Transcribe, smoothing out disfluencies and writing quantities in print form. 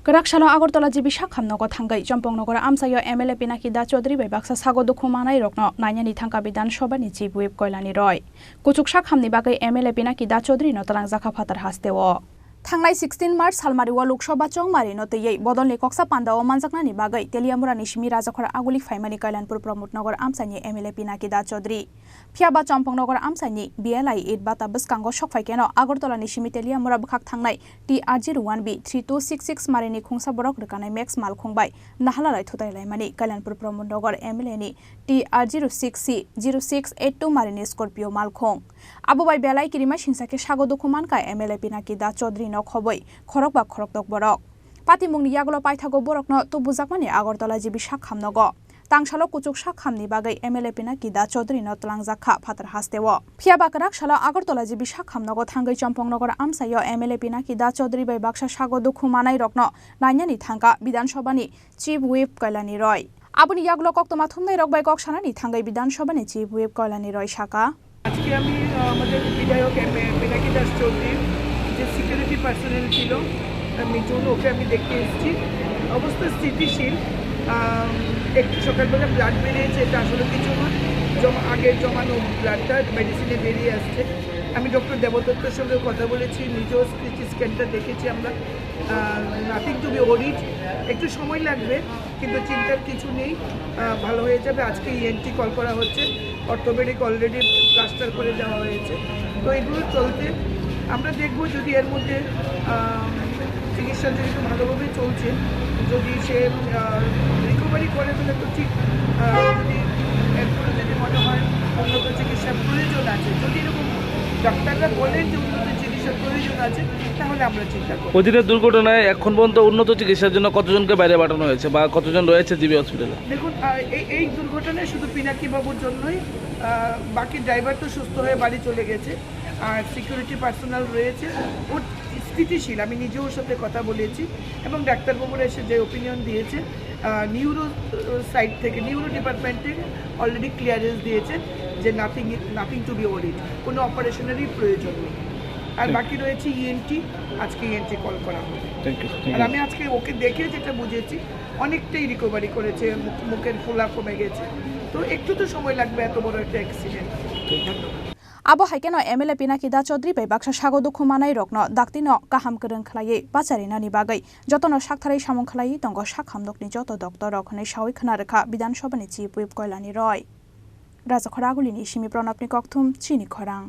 Kerakshalo Agortola jibi Shakhamnogo Thangkai Champongnogor Amsayo KMLA Pinaki da Chowdhury by Baksa Sago Dukho Manai Rokno Nainani Thangkha Bidan Sobani Chief Whip Kalyani Roy Kuchuk Shakhamni bagai KMLA Pinaki da Chowdhury no talang zakha phatar hastewo Thangnai 16 March salmariwa Loksoba Chongmari no teyei bodolni koksa pandao manjaknani bagai Teliamurani Shimi Rajakhora Aguli Faimani Kalyanpur Pramotnogor Amsani KMLA Pinaki da Chowdhury Phiaba Champongnogor Amsani BLI 8 bata Buskango Shokfaikeno Agortola Nishimi Teliamura Bukhak Thangnai TR01B 3266 Marini Khungsa Borok Rekanai Max Mal Khungbai Nahalalai Thutai Mani Kalyanpur Pramotnogor KMLA ni TR06C 0682 Marini Scorpio Mal Khong Abubai BLI Kirima Shinsake Sago Dukho Mankai KMLA Pinaki da Chowdhury Khoboi Khorok ba Khorok dok borok Pati mungni yaglo paithago borok no tu bujakmani Agortola jibi Shakhamnogo Tangshalo kuchuk Shakhamni bagai KMLA Pinaki da Chowdhury no talang zakha phatar hastewo Phiaba Kerakshalo Agortola jibi Shakhamnogo Thangkai Champongnogor Amsayo KMLA Pinaki da Chowdhury by Baksa Sago Dukho Manai Rokno Nainani Thangkha Bidan Sobani Chief Whip Kalyani Roy Abuni yaglo koktoma thumnai rok by koksanani Thangkai Bidan Sobani Chief Whip Kalyani Roy Shaka আজকে আমি আমাদের বিধায়ক পিনাকি দাস চৌধুরী যে security personnel ছিল মিঠুন ওকে আমি দেখতে এসেছি অবস্থা স্থিতিশীল একটু সকালবেলা ব্লাড বেরিয়েছে এটা আসলে কিছু না আগের জমানো ব্লাডটা মেডিসিনে বেরিয়ে আসছে আমি ডক্টর দেবদত্তর সঙ্গে কথা বলেছি নিজেও সিটি স্ক্যানটা দেখেছি আমরা নাথিং টু বি ওরিড একটু সময় লাগবে কিন্তু চিন্তার কিছু নেই ভালো হয়ে যাবে আজকে ইএনটি কল করা হচ্ছে অর্থোপেডিক অলরেডি প্লাস্টার করে দেওয়া হয়েছে তো এগুলো চলতে আমরা দেখব যদি এর মধ্যে চিকিৎসা যেহেতু ভালোভাবে চলছে যদি সে রিকভারি করে তাহলে তো ঠিক যদি এরপরে যদি মনে হয় উন্নত চিকিৎসার প্রয়োজন আছে যদি এরকম ডাক্তাররা বলেন যে উন্নত চিকিৎসার প্রয়োজন আছে তাহলে আমরা চিন্তা করব অতীতের দুর্ঘটনায় এখন পর্যন্ত উন্নত চিকিৎসার জন্য কতজনকে বাইরে পাঠানো হয়েছে বা কতজন রয়েছে জিবি হসপিটালে দেখুন এই দুর্ঘটনায় শুধু পিনাকি বাবুর জন্যই বাকি ড্রাইভার তো সুস্থ হয়ে বাড়ি চলে গেছে আর সিকিউরিটি পার্সোনাল রয়েছে ও স্থিতিশীল আমি নিজেও ওর সাথে কথা বলেছি এবং ডাক্তারবাবুরা এসে যে ওপিনিয়ন দিয়েছে নিউরো সাইড থেকে নিউরো ডিপার্টমেন্ট থেকে অলরেডি ক্লিয়ারেন্স দিয়েছে যে নাথিং টু বি ওরিড কোনো অপারেশনেরই প্রয়োজন নেই আর বাকি রয়েছে ইএনটি আজকে ইএনটি কল করা হবে আর আমি আজকে ওকে দেখে যেটা বুঝেছি অনেকটাই রিকভারি করেছে মুখের ফোলা কমে গেছে তো একটু তো সময় লাগবে এত বড় একটা accident Abo haikeno KMLA Pinaki da Chowdhury by Baksa Sago Dukho Manai Rokno daktino kaham kereng khlai bacharinani bagai jotono shaktharai samung khlai tongo shakhamnokni joto doctor rokhne shawi khna rekha Bidan Sobani Chief Whip Kalyani Roy Rajakhora Agulini Shimi Pranapni Kokthum Chini Khorang